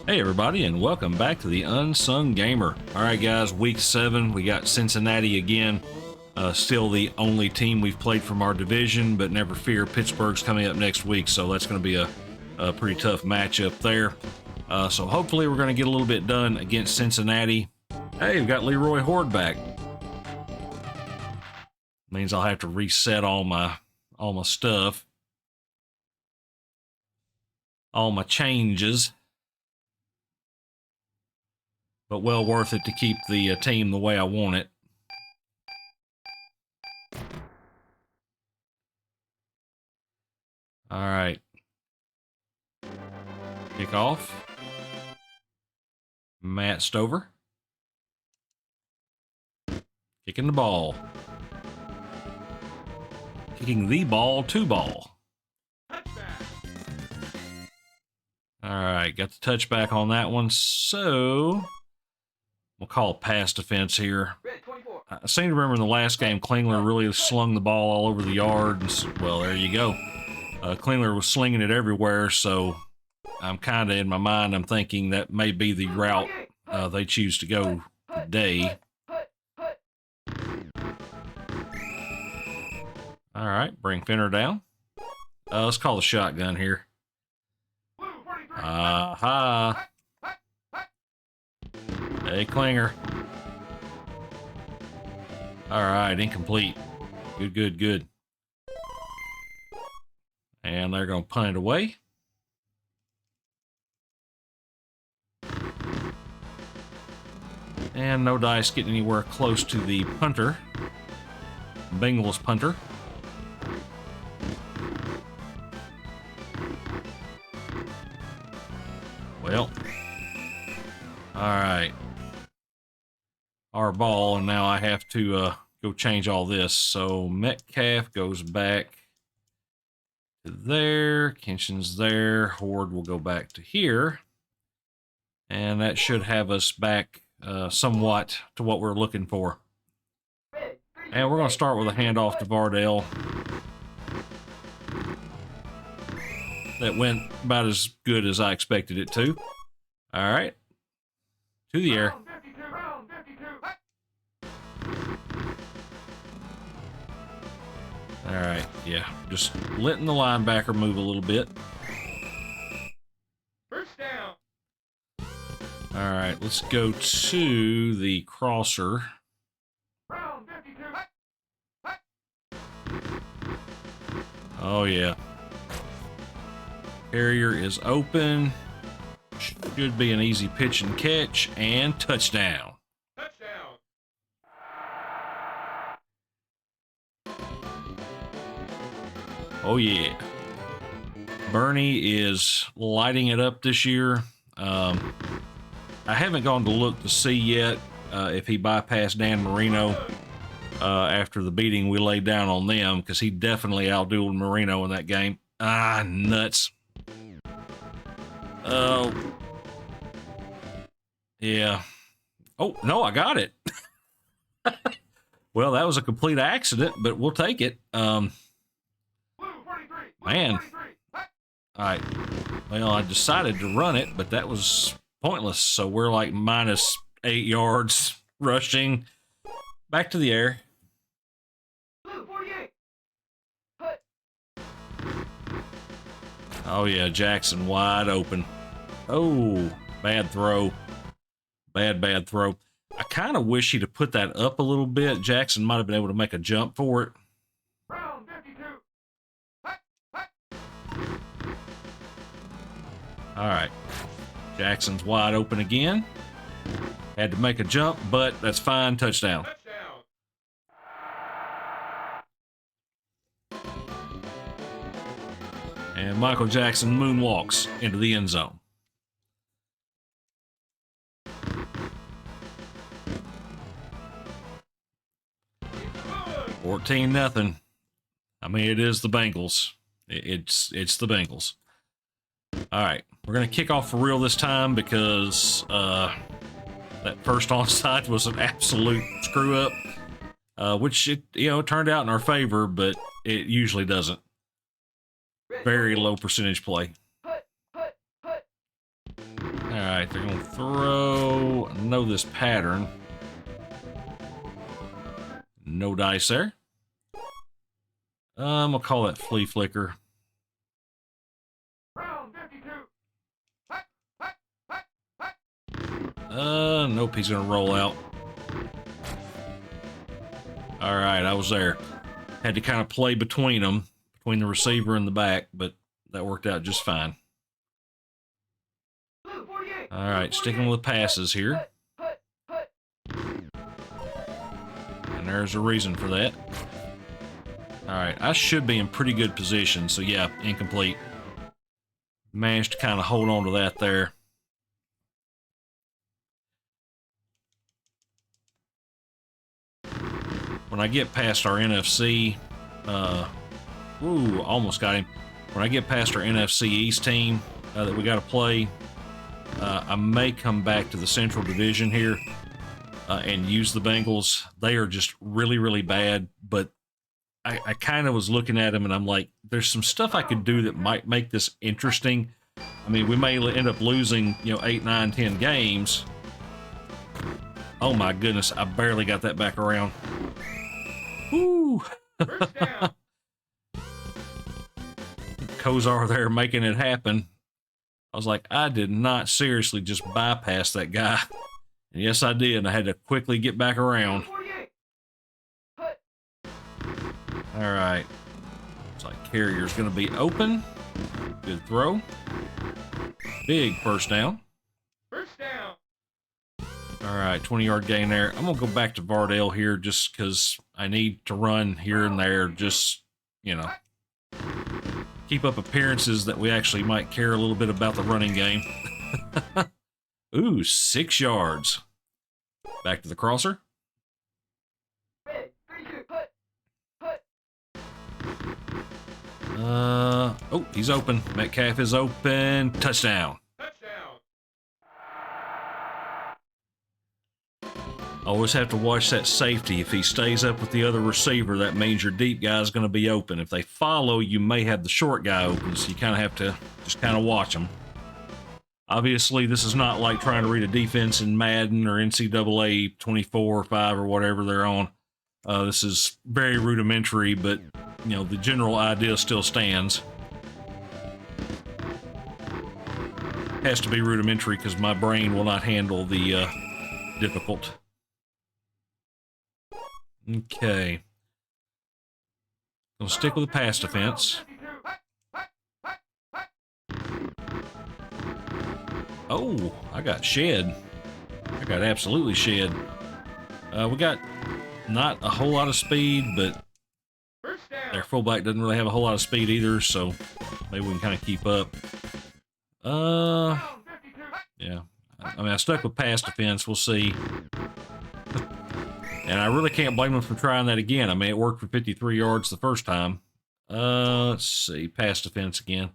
Hey everybody, and welcome back to the Unsung Gamer. Alright guys, week 7, we got Cincinnati again. Still the only team we've played from our division, but never fear, Pittsburgh's coming up next week, so that's going to be a pretty tough matchup there. So hopefully we're going to get a little bit done against Cincinnati. Hey, we've got Leroy Horde back. Means I'll have to reset all my stuff. All my changes. But well worth it to keep the team the way I want it. All right. Kick off. Matt Stover. Kicking the ball. Kicking the ball to ball. All right, got the touchback on that one, so we'll call it pass defense here. I seem to remember in the last game, Klingler really slung the ball all over the yard. Well, there you go. Klingler was slinging it everywhere, so I'm kind of in my mind, I'm thinking that may be the route they choose to go today. All right, bring Finner down. Let's call the shotgun here. Aha. Hey, Klinger. All right, incomplete. Good. And they're going to punt it away. And no dice getting anywhere close to the punter. Bengals punter. Well, all right. Our ball, and now I have to go change all this. So Metcalf goes back to there. Kenshin's there. Horde will go back to here. And that should have us back somewhat to what we're looking for. And we're going to start with a handoff to Vardell. That went about as good as I expected it to. All right. To the air. All right, yeah. Just letting the linebacker move a little bit. First down. All right, let's go to the crosser. Oh, yeah. Carrier is open. Should be an easy pitch and catch, and touchdown. Touchdown. Oh, yeah. Bernie is lighting it up this year. I haven't gone to look to see yet if he bypassed Dan Marino after the beating we laid down on them, because he definitely outdueled Marino in that game. Ah, nuts. Oh. Yeah. Oh, no, I got it. Well, that was a complete accident, but we'll take it. Man. All right. Well, I decided to run it, but that was pointless. So we're like minus 8 yards rushing. Back to the air. Oh, yeah, Jackson wide open. Oh, bad throw. Bad throw. I kind of wish he'd have put that up a little bit. Jackson might have been able to make a jump for it. All right. Jackson's wide open again. Had to make a jump, but that's fine. Touchdown. And Michael Jackson moonwalks into the end zone. $14-0. I mean, it is the Bengals. It's the Bengals. All right, we're gonna kick off for real this time because that first onside was an absolute screw up, which it turned out in our favor, but it usually doesn't. Very low percentage play. All right, like they're gonna throw. I know this pattern. No dice there. I'm gonna call that flea flicker. Nope, he's gonna roll out. All right, I was there. Had to kind of play between them, between the receiver and the back, but that worked out just fine. All right, sticking with passes here. And there's a reason for that. All right, I should be in pretty good position, so yeah, incomplete. Managed to kind of hold on to that there. When I get past our NFC, almost got him. When I get past our NFC East team that we got to play, I may come back to the Central Division here and use the Bengals. They are just really, really bad, but I kind of was looking at them and I'm like, there's some stuff I could do that might make this interesting. I mean, we may end up losing, 8, 9, 10 games. Oh my goodness, I barely got that back around. Woo! Kozar there making it happen. I was like, I did not seriously just bypass that guy. And yes, I did. I had to quickly get back around. All right. Looks like Carrier's going to be open. Good throw. Big first down. First down. All right, 20-yard gain there. I'm going to go back to Vardale here just because I need to run here and there. Just, keep up appearances that we actually might care a little bit about the running game. Ooh, 6 yards. Back to the crosser. Oh, he's open. Metcalf is open. Touchdown. Always have to watch that safety. If he stays up with the other receiver, that means your deep guy is going to be open. If they follow, you may have the short guy open, so you kind of have to just kind of watch them. Obviously, this is not like trying to read a defense in Madden or NCAA 24 or 5 or whatever they're on. This is very rudimentary, but, the general idea still stands. Has to be rudimentary because my brain will not handle the difficult. Okay. Gonna stick with the pass defense. Oh, I got shed. I got absolutely shed. We got not a whole lot of speed, but their fullback doesn't really have a whole lot of speed either, so maybe we can kind of keep up. Yeah. I mean, I stuck with pass defense. We'll see. And I really can't blame them for trying that again. I mean, it worked for 53 yards the first time. Let's see. Pass defense again.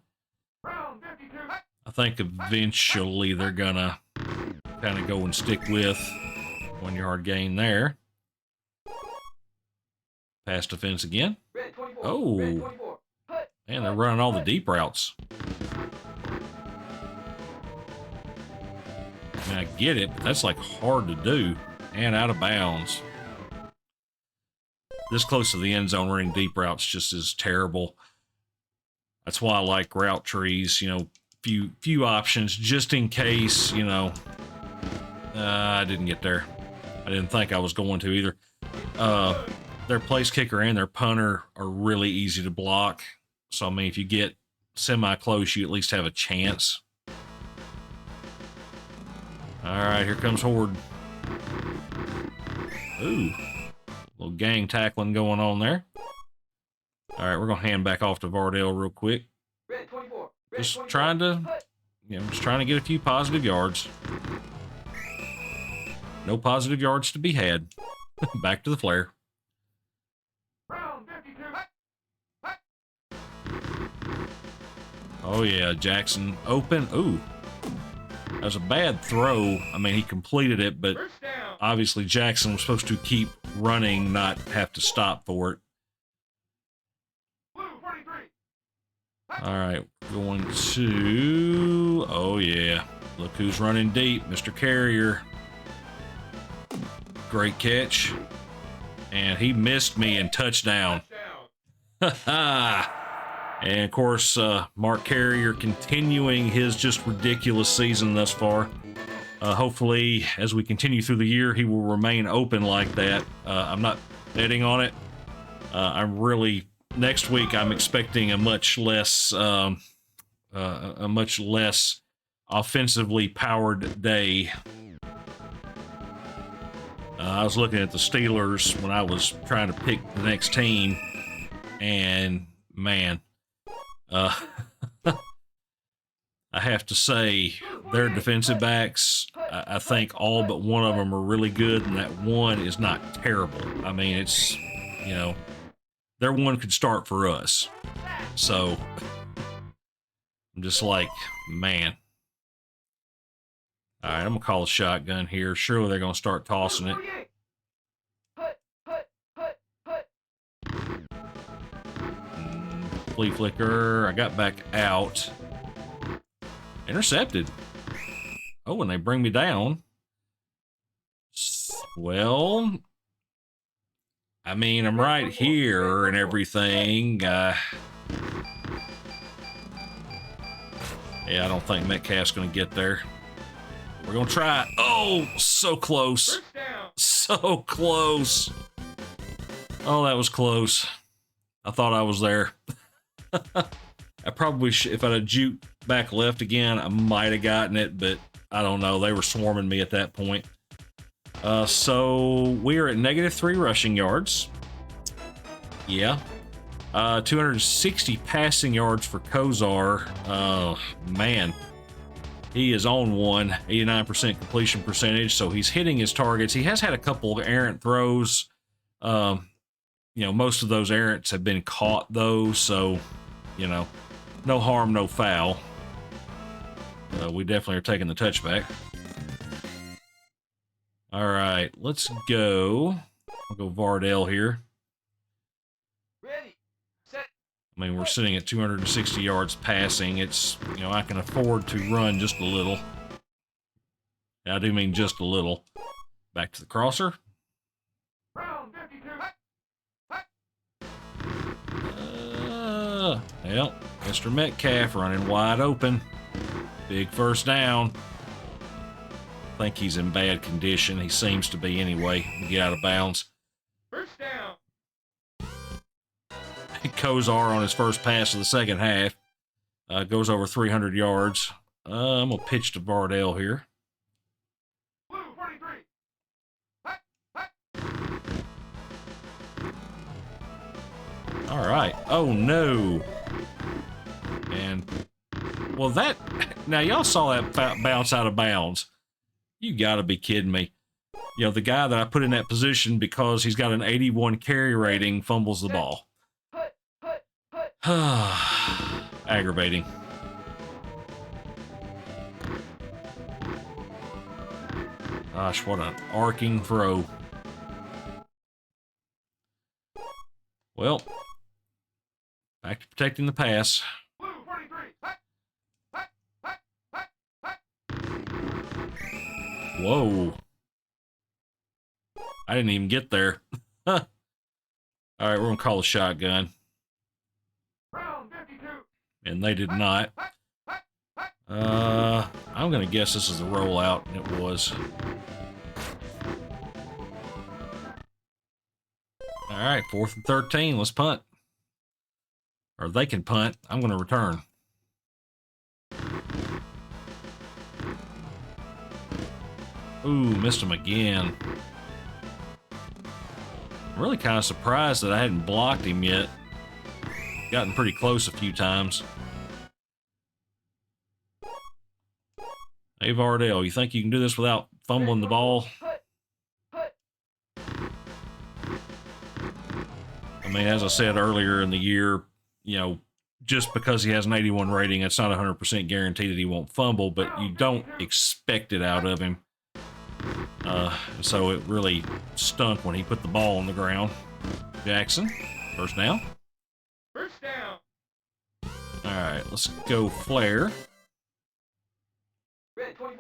I think eventually they're going to kind of go and stick with 1 yard gain there. Pass defense again. Oh. Man, they're running all the deep routes. I mean, I get it, but that's like hard to do. And out of bounds. This close to the end zone running deep routes just is terrible. That's why I like route trees, few options just in case, I didn't get there. I didn't think I was going to either. Their place kicker and their punter are really easy to block. So, I mean, if you get semi-close, you at least have a chance. All right, here comes Horde. Ooh. Little gang tackling going on there. All right, we're going to hand back off to Vardale real quick. Just trying to, get a few positive yards. No positive yards to be had. Back to the flare. Oh, yeah, Jackson open. Ooh. That was a bad throw. I mean, he completed it, but obviously Jackson was supposed to keep running, not have to stop for it. All right, going to... Oh, yeah. Look who's running deep, Mr. Carrier. Great catch. And he missed me in touchdown. And of course, Mark Carrier continuing his just ridiculous season thus far. Hopefully, as we continue through the year, he will remain open like that. I'm not betting on it. Next week, I'm expecting a much less offensively powered day. I was looking at the Steelers when I was trying to pick the next team, and man, I have to say, their defensive backs, I think all but one of them are really good, and that one is not terrible. I mean, it's, you know, their one could start for us. So, I'm just like, man. All right, I'm going to call a shotgun here. Surely they're going to start tossing it. Flea flicker. I got back out. Intercepted. Oh, and they bring me down. Well, I mean, I'm right here and everything. Yeah, I don't think Metcalf's going to get there. We're going to try. Oh, so close. So close. Oh, that was close. I thought I was there. I probably should, if I'd have juked back left again, I might have gotten it, but I don't know. They were swarming me at that point. So we are at -3 rushing yards. Yeah. 260 passing yards for Kozar. Oh, man. He is on one, 89% completion percentage, so he's hitting his targets. He has had a couple of errant throws. You know, most of those errants have been caught, though, so, you know, no harm, no foul. We definitely are taking the touchback. All right, let's go. I'll go Vardell here. Ready, set. I mean, we're sitting at 260 yards passing. It's, you know, I can afford to run just a little. I do mean just a little. Back to the crosser. Round 52. Well, Mr. Metcalf running wide open. Big first down. I think he's in bad condition. He seems to be anyway. We'll get out of bounds. First down. Kozar on his first pass of the second half. Goes over 300 yards. I'm going to pitch to Vardell here. Blue 43. All right. Oh, no. And, well, that... Now, y'all saw that bounce out of bounds. You got to be kidding me. You know, the guy that I put in that position because he's got an 81 carry rating fumbles the ball. Aggravating. Gosh, what an arcing throw. Well, back to protecting the pass. Blue 43. Whoa. I didn't even get there. All right, we're going to call a shotgun. Round 52. And they did not. I'm going to guess this is the rollout, and it was. All right, 4th and 13. Let's punt. Or they can punt. I'm going to return. Ooh, missed him again. I'm really kind of surprised that I hadn't blocked him yet. Gotten pretty close a few times. Hey, Vardell, you think you can do this without fumbling the ball? I mean, as I said earlier in the year, you know, just because he has an 81 rating, it's not 100% guaranteed that he won't fumble, but you don't expect it out of him. So it really stunk when he put the ball on the ground. Jackson, first down. First down. All right, let's go flare. Red 25.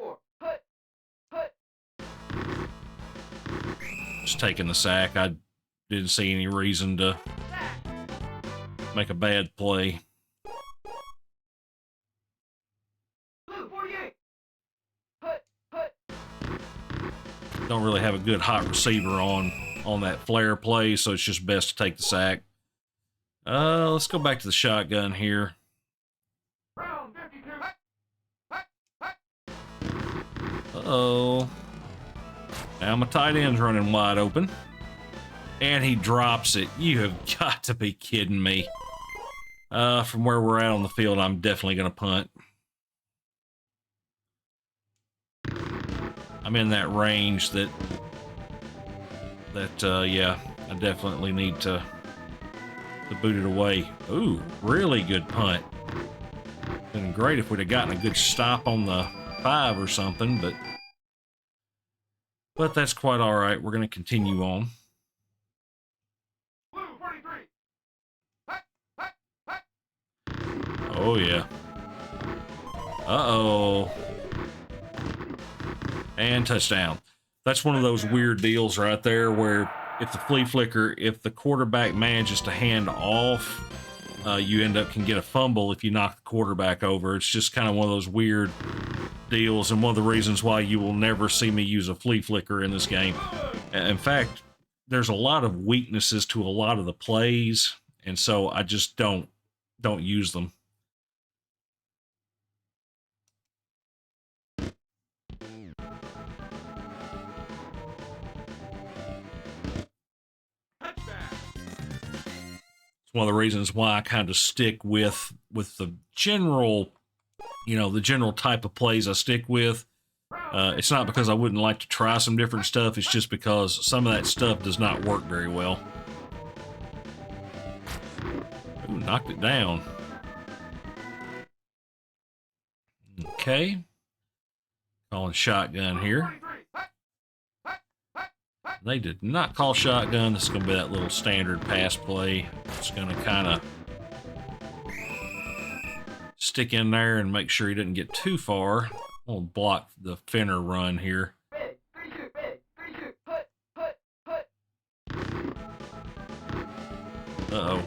Just taking the sack. I didn't see any reason to make a bad play. Blue 48. Put. Don't really have a good hot receiver on that flare play, so it's just best to take the sack. Let's go back to the shotgun here. Round 52. Uh-oh. Now my tight end's running wide open. And he drops it. You have got to be kidding me. From where we're at on the field, I'm definitely going to punt. I'm in that range that yeah, I definitely need to boot it away. Ooh, really good punt. Been great if we'd have gotten a good stop on the 5 or something, but that's quite all right. We're going to continue on. Blue 43. Oh, yeah. Uh-oh. And touchdown. That's one of those weird deals right there where if the flea flicker, if the quarterback manages to hand off, you can get a fumble if you knock the quarterback over. It's just kind of one of those weird deals, and one of the reasons why you will never see me use a flea flicker in this game. In fact, there's a lot of weaknesses to a lot of the plays, and so I just don't use them. It's one of the reasons why I kind of stick with the general, the general type of plays I stick with. It's not because I wouldn't like to try some different stuff. It's just because some of that stuff does not work very well. Ooh, knocked it down. Okay. Calling shotgun here. They did not call shotgun. This is going to be that little standard pass play. It's going to kind of stick in there and make sure he didn't get too far. I'll block the Finner run here. Uh-oh.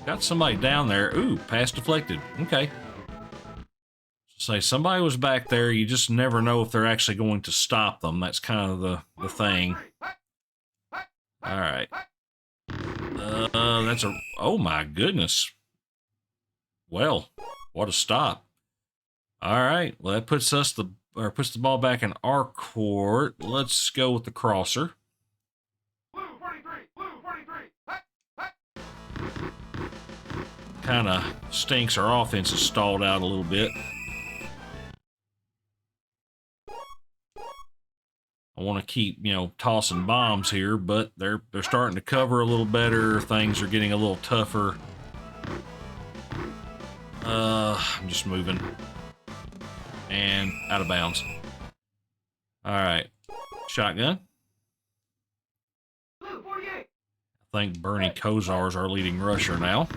Got somebody down there. Ooh, pass deflected. Okay. Say somebody was back there. You just never know if they're actually going to stop them. That's kind of the thing. All right. That's a... Oh, my goodness. Well, what a stop. All right. Well, that puts the ball back in our court. Let's go with the crosser. Blue 43. Blue 43. Kind of stinks. Our offense is stalled out a little bit. I want to keep, tossing bombs here, but they're starting to cover a little better. Things are getting a little tougher. I'm just moving. And out of bounds. All right. Shotgun. Blue 48. I think Bernie Kosar is our leading rusher now.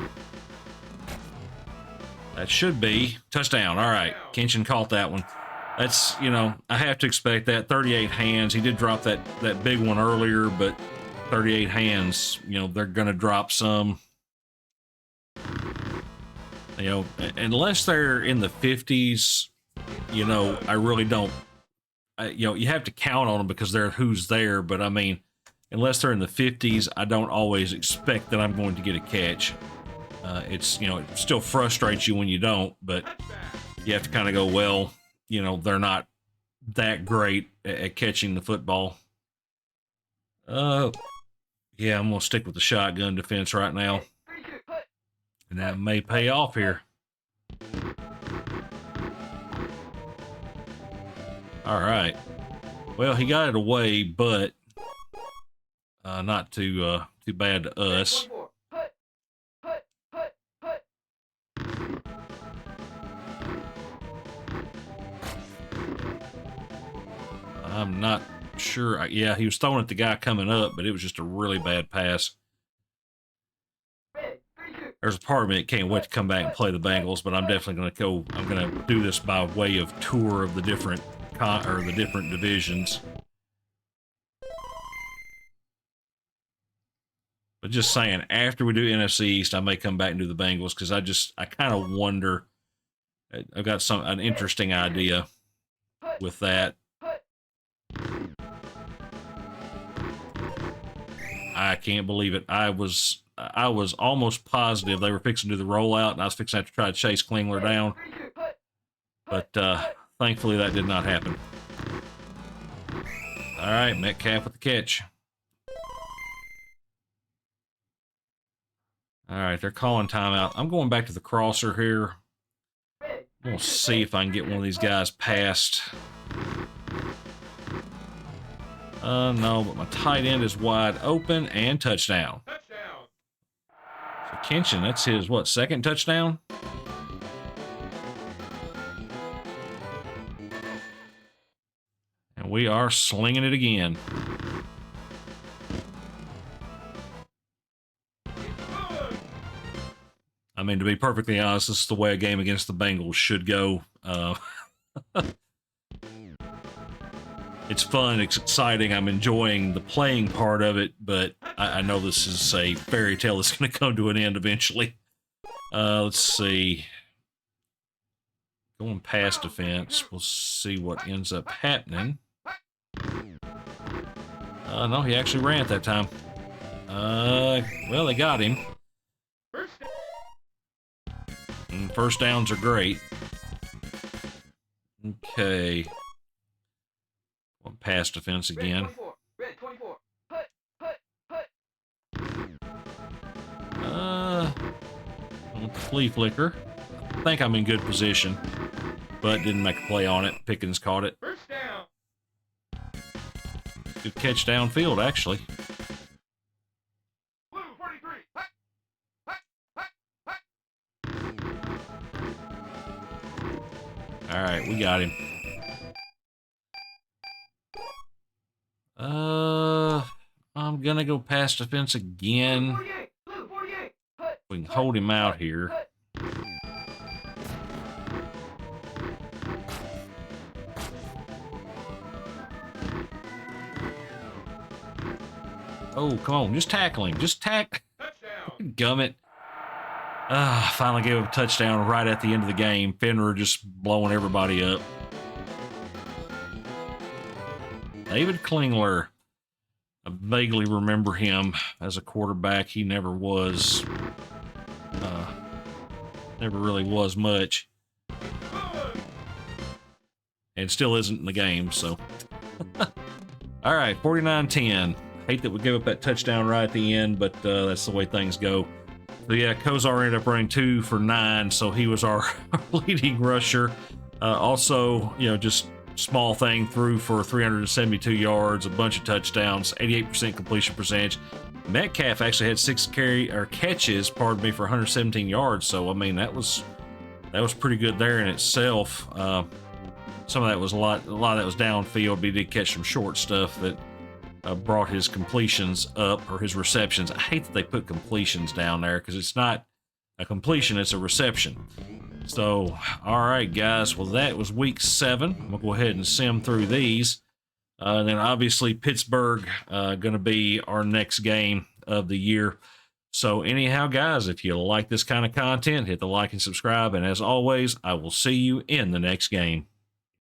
That should be touchdown. All right. Kenshin caught that one. That's, I have to expect that. 38 hands. He did drop that big one earlier, but 38 hands, they're going to drop some. Unless they're in the 50s, I really don't, you have to count on them because they're who's there. But I mean, unless they're in the 50s, I don't always expect that I'm going to get a catch. It's, it still frustrates you when you don't, but you have to kind of go, well, they're not that great at catching the football. Yeah, I'm going to stick with the shotgun defense right now. And that may pay off here. All right. Well, he got it away, but not too bad to us. I'm not sure. Yeah, he was throwing at the guy coming up, but it was just a really bad pass. There's a part of me that can't wait to come back and play the Bengals, but I'm definitely going to go. I'm going to do this by way of tour of the different divisions. But just saying, after we do NFC East, I may come back and do the Bengals because I kind of wonder. I've got an interesting idea with that. I can't believe it. I was almost positive they were fixing to do the rollout, and I was fixing to have to try to chase Klingler down. But thankfully, that did not happen. All right, Metcalf with the catch. All right, they're calling timeout. I'm going back to the crosser here. I'm going to see if I can get one of these guys past. No, but my tight end is wide open and touchdown. So Kenshin, that's his, what, second touchdown? And we are slinging it again. I mean, to be perfectly honest, this is the way a game against the Bengals should go. It's fun, it's exciting, I'm enjoying the playing part of it, but I know this is a fairy tale that's going to come to an end eventually. Let's see. Going past defense, we'll see what ends up happening. No, he actually ran at that time. Well, they got him. And first downs are great. Okay. Pass defense again. With the flea flicker. I think I'm in good position, but didn't make a play on it. Pickens caught it. Good catch downfield, actually. All right, we got him. I'm gonna go past defense again. We can hold him out here. Oh, come on, just tackle him. Just tackle. Gummit. Finally gave him a touchdown right at the end of the game. Fenrir just blowing everybody up. David Klingler. I vaguely remember him as a quarterback. He never was, never really was much. And still isn't in the game, so. All right, 49-10. Hate that we gave up that touchdown right at the end, but that's the way things go. So yeah, Kozar ended up running 2 for 9, so he was our leading rusher. Also, you know, just small thing, threw for 372 yards, a bunch of touchdowns, 88% completion percentage. Metcalf actually had 6 catches, pardon me, for 117 yards. So I mean, that was pretty good there in itself. Some of that was a lot of that was downfield, but he did catch some short stuff that brought his completions up, or his receptions. I hate that they put completions down there because it's not a completion, it's a reception. So, all right, guys. Well, that was week 7. I'm going to go ahead and sim through these. And then, obviously, Pittsburgh going to be our next game of the year. So, anyhow, guys, if you like this kind of content, hit the like and subscribe. And as always, I will see you in the next game.